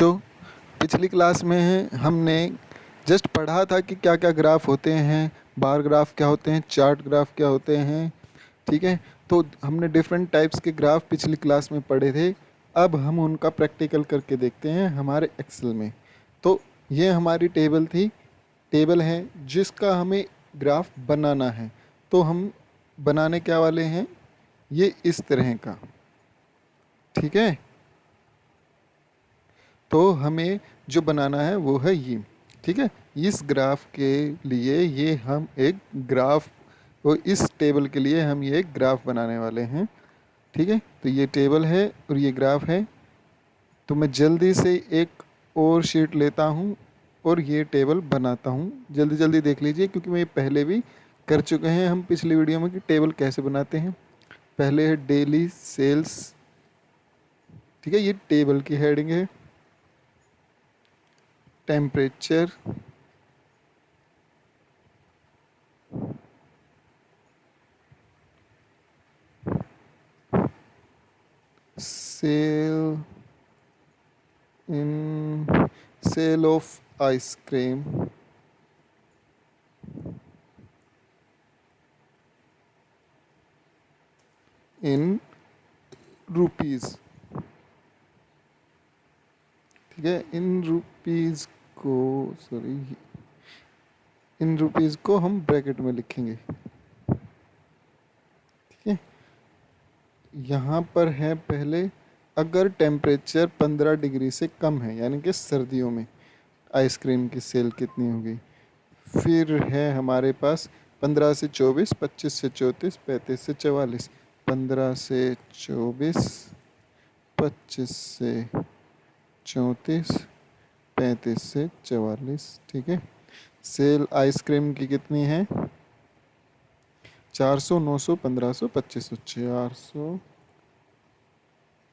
बच्चों, पिछली क्लास में हमने जस्ट पढ़ा था कि क्या क्या ग्राफ होते हैं, बार ग्राफ क्या होते हैं, चार्ट ग्राफ क्या होते हैं। ठीक है, तो हमने डिफरेंट टाइप्स के ग्राफ पिछली क्लास में पढ़े थे। अब हम उनका प्रैक्टिकल करके देखते हैं हमारे एक्सेल में। तो ये हमारी टेबल है जिसका हमें ग्राफ बनाना है। तो हम बनाने क्या वाले हैं, ये इस तरह का। ठीक है, तो हमें जो बनाना है वो है ये। ठीक है, इस ग्राफ के लिए ये हम एक ग्राफ, और इस टेबल के लिए हम ये एक ग्राफ बनाने वाले हैं। ठीक है, तो ये टेबल है और ये ग्राफ है। तो मैं जल्दी से एक और शीट लेता हूँ और ये टेबल बनाता हूँ। जल्दी जल्दी देख लीजिए, क्योंकि मैं ये पहले भी कर चुके हैं हम पिछली वीडियो में कि टेबल कैसे बनाते हैं। पहले है डेली सेल्स। ठीक है, ये टेबल की हेडिंग है। Temperature, sale of ice cream in rupees. ठीक है, इन रुपीज़ को हम ब्रैकेट में लिखेंगे। ठीक है, यहाँ पर है पहले, अगर टेम्परेचर 15 डिग्री से कम है, यानी कि सर्दियों में आइसक्रीम की सेल कितनी होगी। फिर है हमारे पास 15 से 24, 25 से 34, 35 से 44, 15 से 24, 25 से 34, 35 से 44। ठीक है, सेल आइसक्रीम की कितनी है, 400, 900, 1500, 2500, 400,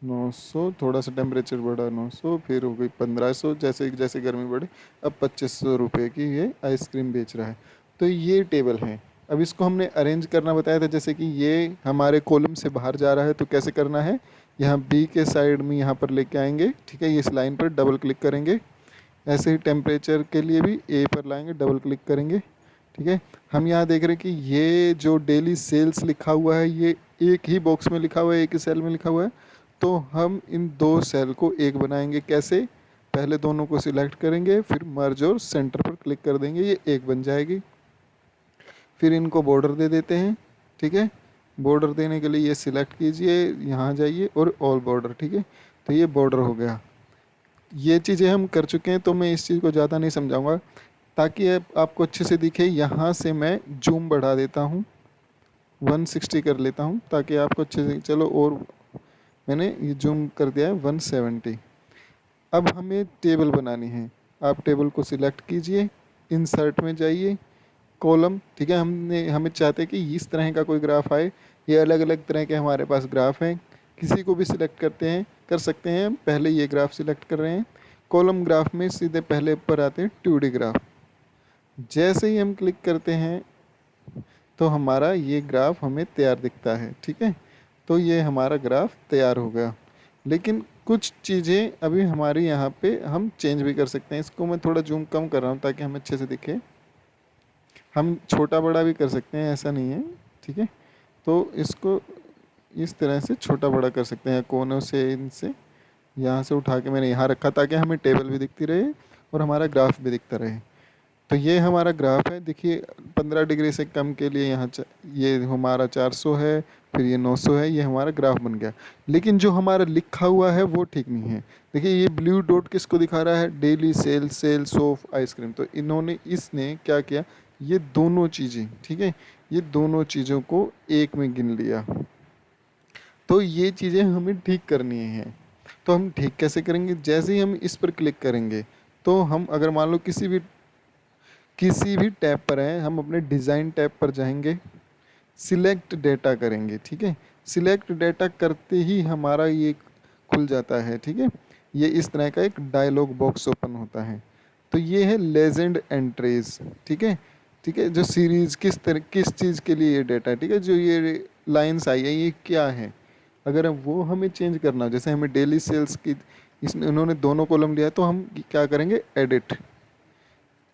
900, थोड़ा सा टेम्परेचर बढ़ा 900, फिर हो गई 1500, जैसे जैसे गर्मी बढ़ी अब 2500 रुपये की ये आइसक्रीम बेच रहा है। तो ये टेबल है। अब इसको हमने अरेंज करना बताया था, जैसे कि ये हमारे कॉलम से बाहर जा रहा है तो कैसे करना है, यहाँ बी के साइड में यहाँ पर लेके आएंगे। ठीक है, इस लाइन पर डबल क्लिक करेंगे। ऐसे ही टेम्परेचर के लिए भी ए पर लाएंगे, डबल क्लिक करेंगे। ठीक है, हम यहाँ देख रहे हैं कि ये जो डेली सेल्स लिखा हुआ है ये एक ही बॉक्स में लिखा हुआ है, एक ही सेल में लिखा हुआ है। तो हम इन दो सेल को एक बनाएंगे। कैसे, पहले दोनों को सिलेक्ट करेंगे, फिर मर्ज और सेंटर पर क्लिक कर देंगे, ये एक बन जाएगी। फिर इनको बॉर्डर दे देते हैं। ठीक है, बॉर्डर देने के लिए ये सिलेक्ट कीजिए, यहाँ जाइए और ऑल बॉर्डर। ठीक है, तो ये बॉर्डर हो गया। ये चीज़ें हम कर चुके हैं तो मैं इस चीज़ को ज़्यादा नहीं समझाऊंगा, ताकि आपको अच्छे से दिखे। यहाँ से मैं जूम बढ़ा देता हूँ, 160 कर लेता हूँ ताकि आपको अच्छे से, चलो, और मैंने ये जूम कर दिया है 170। अब हमें टेबल बनानी है। आप टेबल को सिलेक्ट कीजिए, इंसर्ट में जाइए, कॉलम। ठीक है, हमें चाहते हैं कि इस तरह का कोई ग्राफ आए। ये अलग अलग तरह के हमारे पास ग्राफ हैं, किसी को भी सिलेक्ट कर सकते हैं। पहले ये ग्राफ सिलेक्ट कर रहे हैं। कॉलम ग्राफ में सीधे पहले ऊपर आते हैं 2D ग्राफ। जैसे ही हम क्लिक करते हैं तो हमारा ये ग्राफ हमें तैयार दिखता है। ठीक है, तो ये हमारा ग्राफ तैयार हो गया। लेकिन कुछ चीज़ें अभी हमारी यहाँ पे हम चेंज भी कर सकते हैं। इसको मैं थोड़ा जूम कम कर रहा हूँ ताकि हमें अच्छे से दिखे। हम छोटा बड़ा भी कर सकते हैं, ऐसा नहीं है। ठीक है, तो इसको इस तरह से छोटा बड़ा कर सकते हैं, कोनों से, इनसे यहाँ से उठा के मैंने यहाँ रखा ताकि हमें टेबल भी दिखती रहे और हमारा ग्राफ भी दिखता रहे। तो ये हमारा ग्राफ है। देखिए, 15 डिग्री से कम के लिए यहाँ ये हमारा 400 है, फिर ये 900 है, ये हमारा ग्राफ बन गया। लेकिन जो हमारा लिखा हुआ है वो ठीक नहीं है। देखिए, ये ब्लू डॉट किसको दिखा रहा है, डेली सेल्स ऑफ आइसक्रीम। तो इसने क्या किया, ये दोनों चीज़ें, ठीक है, ये दोनों चीज़ों को एक में गिन लिया। तो ये चीज़ें हमें ठीक करनी है। तो हम ठीक कैसे करेंगे, जैसे ही हम इस पर क्लिक करेंगे तो हम, अगर मान लो किसी भी टैब पर हैं, हम अपने डिज़ाइन टैब पर जाएंगे, सिलेक्ट डेटा करेंगे। ठीक है, सिलेक्ट डेटा करते ही हमारा ये खुल जाता है। ठीक है, ये इस तरह का एक डायलॉग बॉक्स ओपन होता है। तो ये है लेजेंड एंट्रीज। ठीक है, जो सीरीज़ किस चीज़ के लिए ये डेटा है। ठीक है, जो ये लाइंस आई है ये क्या है। अगर वो हमें चेंज करना हो, जैसे हमें डेली सेल्स की इसने उन्होंने दोनों कॉलम लिया है, तो हम क्या करेंगे, एडिट।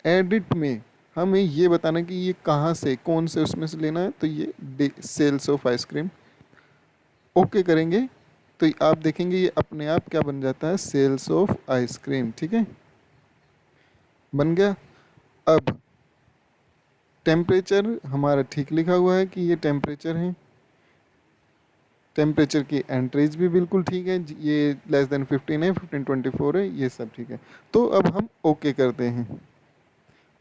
एडिट में हमें ये बताना कि ये कहाँ से, कौन से उसमें से लेना है, तो ये सेल्स ऑफ आइसक्रीम। ओके करेंगे तो आप देखेंगे ये अपने आप क्या बन जाता है, सेल्स ऑफ आइसक्रीम। ठीक है, बन गया। अब टेम्परेचर हमारा ठीक लिखा हुआ है कि ये टेम्परेचर है, टेम्परेचर की एंट्रीज भी बिल्कुल ठीक है, ये लेस देन 15 है, 1524 है, ये सब ठीक है। तो अब हम ओके करते हैं।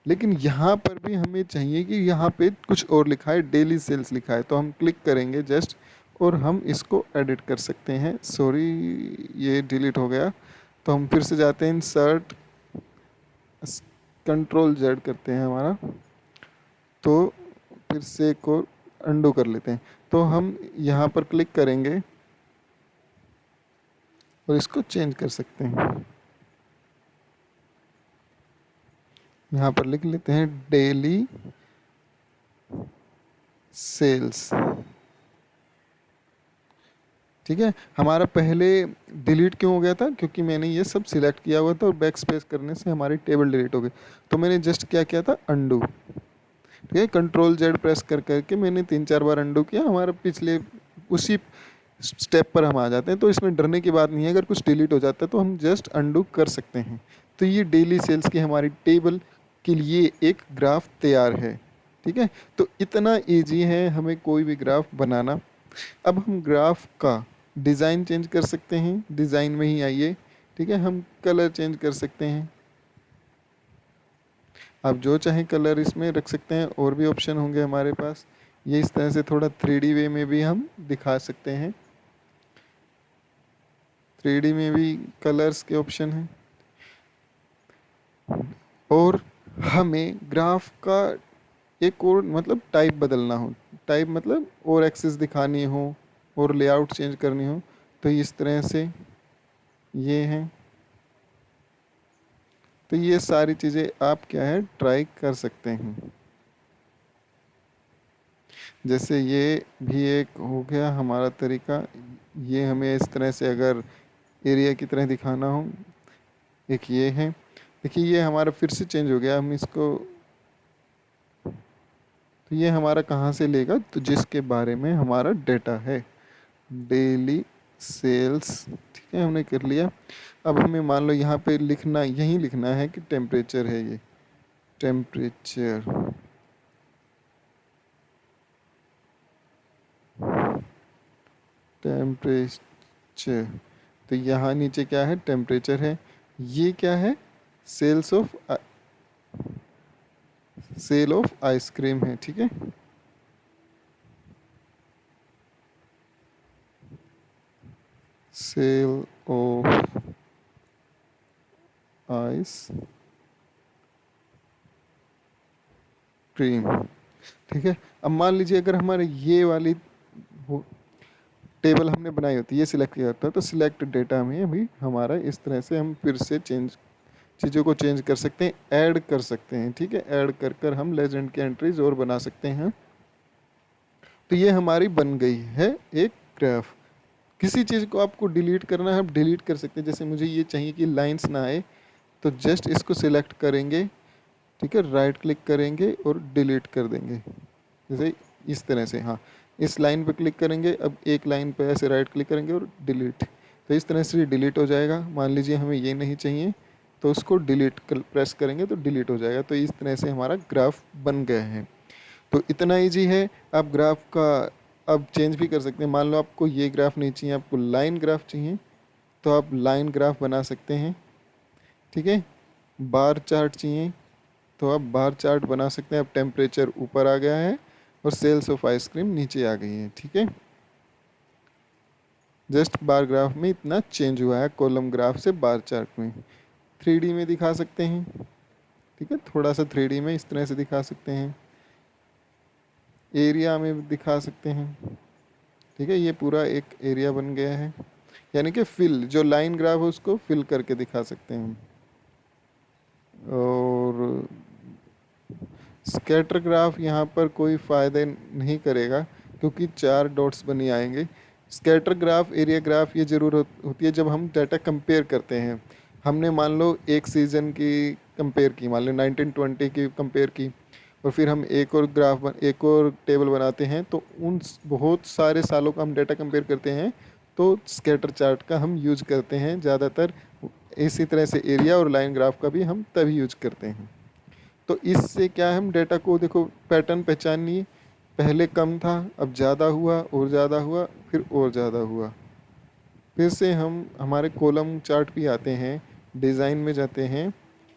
लेकिन यहाँ पर भी हमें चाहिए कि यहाँ पे कुछ और लिखा है, डेली सेल्स लिखा है, तो हम क्लिक करेंगे जस्ट और हम इसको एडिट कर सकते हैं। सॉरी, ये डिलीट हो गया, तो हम फिर से जाते हैं, इंसर्ट, कंट्रोल जेड करते हैं हमारा, तो फिर से एक और अंडू कर लेते हैं। तो हम यहाँ पर क्लिक करेंगे और इसको चेंज कर सकते हैं। यहाँ पर लिख लेते हैं डेली सेल्स। ठीक है, हमारा पहले डिलीट क्यों हो गया था, क्योंकि मैंने ये सब सिलेक्ट किया हुआ था और बैक स्पेस करने से हमारी टेबल डिलीट हो गई। तो मैंने जस्ट क्या किया था, अंडू। ठीक है, कंट्रोल जेड प्रेस कर करके मैंने 3-4 बार अंडू किया, हमारा पिछले उसी स्टेप पर हम आ जाते हैं। तो इसमें डरने की बात नहीं है, अगर कुछ डिलीट हो जाता है तो हम जस्ट अंडू कर सकते हैं। तो ये डेली सेल्स की हमारी टेबल के लिए एक ग्राफ तैयार है। ठीक है, तो इतना इजी है हमें कोई भी ग्राफ बनाना। अब हम ग्राफ का डिज़ाइन चेंज कर सकते हैं, डिज़ाइन में ही आइए। ठीक है, हम कलर चेंज कर सकते हैं, आप जो चाहें कलर इसमें रख सकते हैं, और भी ऑप्शन होंगे हमारे पास। ये इस तरह से थोड़ा 3D वे में भी हम दिखा सकते हैं, 3D में भी कलर्स के ऑप्शन हैं। और हमें ग्राफ का एक और मतलब टाइप बदलना हो, टाइप मतलब और एक्सेस दिखानी हो और लेआउट चेंज करनी हो, तो इस तरह से ये हैं। तो ये सारी चीज़ें आप क्या है, ट्राई कर सकते हैं। जैसे ये भी एक हो गया हमारा तरीका, ये हमें इस तरह से अगर एरिया की तरह दिखाना हो, एक ये है। देखिए ये हमारा फिर से चेंज हो गया, हम इसको, तो ये हमारा कहाँ से लेगा, तो जिसके बारे में हमारा डेटा है, डेली सेल्स। ठीक है, हमने कर लिया। अब हमें मान लो यहाँ पे लिखना, यही लिखना है कि टेम्परेचर है, ये टेम्परेचर, टेम्परेचर। तो यहाँ नीचे क्या है, टेम्परेचर है। ये क्या है, sales of, sale of ice cream है। ठीक है, सेल ऑफ आइस क्रीम। ठीक है, अब मान लीजिए अगर हमारे ये वाली टेबल हमने बनाई होती है, ये सिलेक्ट किया होता है, तो सिलेक्ट डेटा में भी हमारा इस तरह से हम फिर से चेंज, चीज़ों को चेंज कर सकते हैं, ऐड कर सकते हैं। ठीक है, ऐड कर कर हम लेजेंड की एंट्रीज और बना सकते हैं। तो ये हमारी बन गई है एक ग्राफ। किसी चीज़ को आपको डिलीट करना है, आप डिलीट कर सकते हैं। जैसे मुझे ये चाहिए कि लाइंस ना आए, तो जस्ट इसको सिलेक्ट करेंगे, ठीक है, राइट क्लिक करेंगे और डिलीट कर देंगे, जैसे इस तरह से। हाँ, इस लाइन पे क्लिक करेंगे, अब एक लाइन पे ऐसे राइट क्लिक करेंगे और डिलीट, तो इस तरह से डिलीट हो जाएगा। मान लीजिए हमें ये नहीं चाहिए, तो उसको डिलीट प्रेस करेंगे तो डिलीट हो जाएगा। तो इस तरह से हमारा ग्राफ बन गया है। तो इतना ईजी है। आप ग्राफ का अब चेंज भी कर सकते हैं। मान लो आपको ये ग्राफ नहीं चाहिए, आपको लाइन ग्राफ चाहिए, तो आप लाइन ग्राफ बना सकते हैं। ठीक है, बार चार्ट चाहिए तो आप बार चार्ट बना सकते हैं। अब टेम्परेचर ऊपर आ गया है और सेल्स ऑफ आइसक्रीम नीचे आ गई है। ठीक है, जस्ट बार ग्राफ में इतना चेंज हुआ है, कॉलम ग्राफ से बार चार्ट में। 3D में दिखा सकते हैं। ठीक है, थोड़ा सा 3D में इस तरह से दिखा सकते हैं, एरिया में भी दिखा सकते हैं। ठीक है, ये पूरा एक एरिया बन गया है, यानी कि फिल, जो लाइन ग्राफ है उसको फिल करके दिखा सकते हैं। और स्कैटर ग्राफ यहाँ पर कोई फ़ायदे नहीं करेगा, क्योंकि 4 डॉट्स बनी आएंगे। स्कैटर ग्राफ, एरिया ग्राफ ये ज़रूर होती है जब हम डाटा कंपेयर करते हैं। हमने मान लो एक सीज़न की कंपेयर की, मान लो 1920 की कंपेयर की, और फिर हम एक और टेबल बनाते हैं, तो उन बहुत सारे सालों का हम डाटा कंपेयर करते हैं, तो स्कैटर चार्ट का हम यूज करते हैं ज़्यादातर। इसी तरह से एरिया और लाइन ग्राफ का भी हम तभी यूज करते हैं। तो इससे क्या है, हम डेटा को देखो पैटर्न पहचानिए, पहले कम था, अब ज़्यादा हुआ और ज़्यादा हुआ, फिर और ज़्यादा हुआ। फिर से हम हमारे कॉलम चार्ट भी आते हैं, डिज़ाइन में जाते हैं।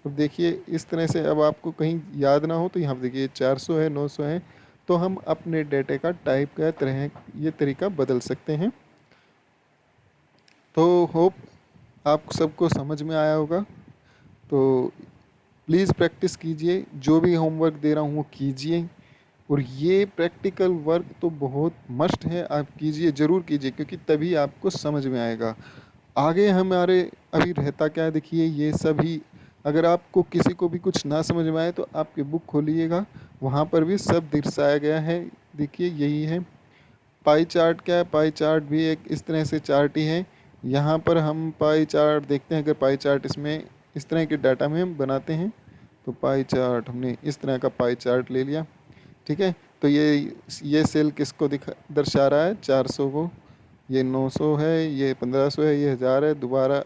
अब देखिए इस तरह से, अब आपको कहीं याद ना हो तो यहाँ पर देखिए 400 है, 900 है, तो हम अपने डेटा का टाइप का ये तरीका बदल सकते हैं। तो होप आप सबको समझ में आया होगा। तो प्लीज़ प्रैक्टिस कीजिए, जो भी होमवर्क दे रहा हूँ वो कीजिए, और ये प्रैक्टिकल वर्क तो बहुत मस्ट है, आप कीजिए, ज़रूर कीजिए, क्योंकि तभी आपको समझ में आएगा। आगे हमारे अभी रहता क्या है, देखिए ये सभी, अगर आपको किसी को भी कुछ ना समझ में आए तो आपकी बुक खोलिएगा, वहाँ पर भी सब दर्शाया गया है। देखिए यही है पाई चार्ट। क्या है, पाई चार्ट भी एक इस तरह से चार्ट ही है। यहाँ पर हम पाई चार्ट देखते हैं, अगर पाई चार्ट इसमें इस तरह के डाटा में हम बनाते हैं, तो पाई चार्ट हमने इस तरह का पाई चार्ट ले लिया, ठीक है। तो ये सेल किसको दर्शा रहा है, 400 को, ये 900 है, ये 1500 है, ये 1000 है। दोबारा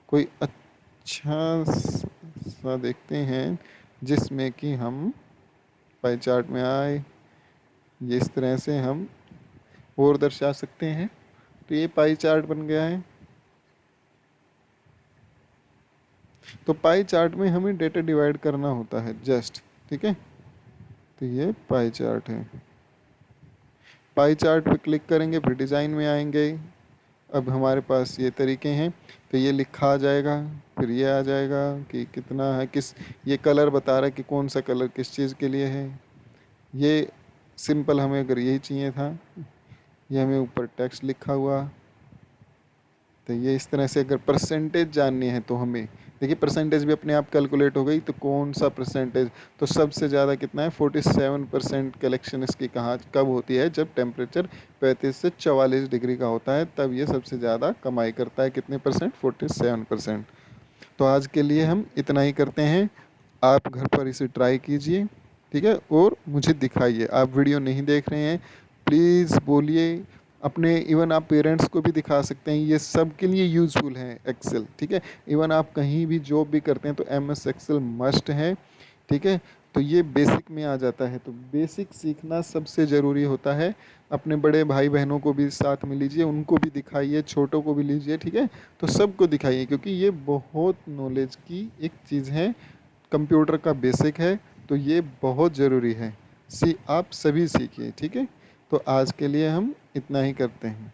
कोई अच्छा सा देखते हैं जिसमें कि हम पाई चार्ट में आए, ये इस तरह से हम और दर्शा सकते हैं। तो ये पाई चार्ट बन गया है। तो पाई चार्ट में हमें डेटा डिवाइड करना होता है जस्ट, ठीक है। तो ये पाई चार्ट है। पाई चार्ट पे क्लिक करेंगे, फिर डिज़ाइन में आएंगे। अब हमारे पास ये तरीके हैं, तो ये लिखा आ जाएगा, फिर ये आ जाएगा कि कितना है, ये कलर बता रहा है कि कौन सा कलर किस चीज़ के लिए है। ये सिंपल, हमें अगर यही चाहिए था, ये हमें ऊपर टेक्स्ट लिखा हुआ। तो ये इस तरह से अगर परसेंटेज जाननी है तो हमें देखिए परसेंटेज भी अपने आप कैलकुलेट हो गई। तो कौन सा परसेंटेज, तो सबसे ज़्यादा कितना है, 47% कलेक्शन इसकी कहाँ कब होती है, जब टेम्परेचर 35 से 44 डिग्री का होता है, तब ये सबसे ज़्यादा कमाई करता है। कितने परसेंट, 47%। तो आज के लिए हम इतना ही करते हैं। आप घर पर इसे ट्राई कीजिए, ठीक है, और मुझे दिखाइए। आप वीडियो नहीं देख रहे हैं, प्लीज़ बोलिए अपने, इवन आप पेरेंट्स को भी दिखा सकते हैं। ये सब के लिए यूज़फुल है एक्सेल, ठीक है। इवन आप कहीं भी जॉब भी करते हैं तो MS एक्सेल मस्ट है, ठीक है। तो ये बेसिक में आ जाता है, तो बेसिक सीखना सबसे ज़रूरी होता है। अपने बड़े भाई बहनों को भी साथ में लीजिए, उनको भी दिखाइए, छोटों को भी लीजिए, ठीक है। तो सबको दिखाइए, क्योंकि ये बहुत नॉलेज की एक चीज़ है, कंप्यूटर का बेसिक है, तो ये बहुत ज़रूरी है। आप सभी सीखिए, ठीक है। तो आज के लिए हम इतना ही करते हैं।